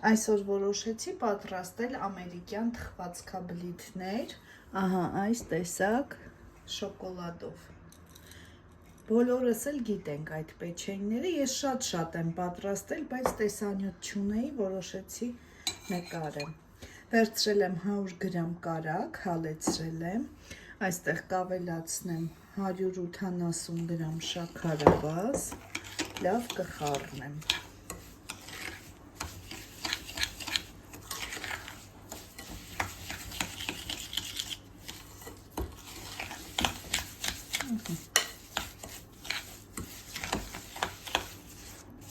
Այսօր որոշեցի պատրաստել ամերիկյան թխվածքաբլիթներ, ահա այս տեսակ շոկոլադով։ Բոլորս էլ գիտենք այդ պեչենիները, ես շատ եմ պատրաստել, բայց տեսանյութ չունեի, որոշեցի նկարեմ։ Վերցրել եմ 100 գրամ կարագ, հալեցրել եմ, այստեղ կավելացնեմ 180 գրամ շաքարավազ, լավ կխառնեմ։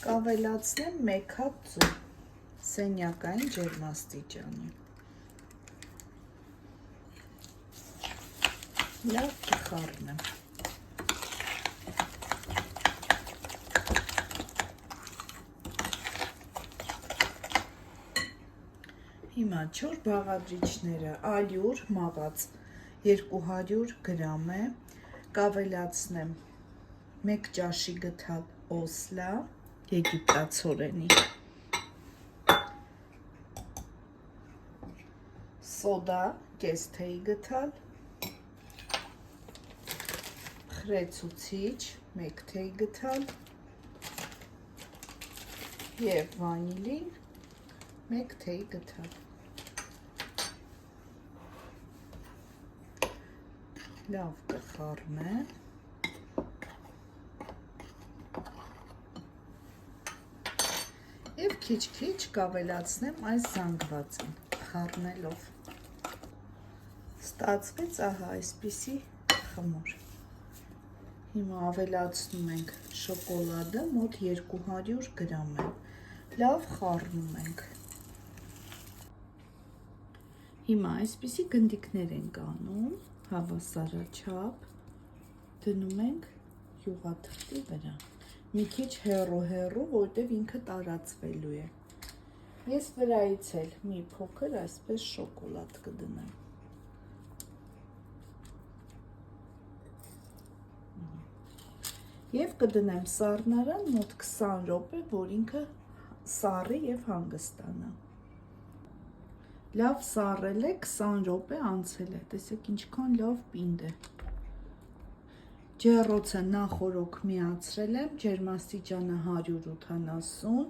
Կավելացնեմ 1 հատ ձու, սենյակային ջերմաստիճանի։ Լավ կխառնեմ։ Հիմա չոր բաղադրիչները, ալյուր մաղած 200 գրամ է, կավելացնեմ 1 ճաշի գթալ օսլա, եգիպտացորենի, սոդա, կես թեյ գթալ, խրեցուցիչ, 1 թեյ գթալ և վանիլին 1 թեյ գթալ։ Լավ կխառնեմ։ Եվ քիչ-քիչ կավելացնեմ այս զանգվածին, խառնելով։ Ստացվեց ահա այսպիսի խմոր։ Հիմա ավելացնում ենք շոկոլադը, մոտ 200 գրամ է։ Լավ խառնում ենք։ Հիմա այսպիսի գնդիկներ ենք անում, հավասարաչափ, դնում ենք յուղաթղթի վրա։ Մի քիչ հեռու, որտև ինքը տարածվելու է։ Ես վրայից էլ մի փոքր այսպես շոկոլադ կդնեմ։ Եվ կդնեմ սառնարան մոտ 20 րոպե, որ ինքը սառի և հանգստանա։ Լավ սառել է, 20 րոպե անցել է, տեսեք ինչքան լավ պինդ է։ Ջեռոցը նախօրոք միացրել եմ, ջերմաստիճանը 180,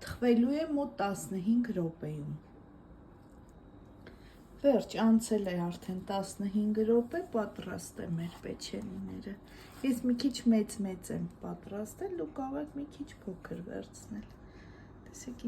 թխվելու է մոտ 15 րոպեում։ Վերջ, անցել է արդեն 15 րոպե, պատրաստ է մեր պեչենիները։ Ես մի քիչ մեծ եմ պատրաստել, դուք կարող եք մի քիչ փոքր վերցնել։ Տեսեք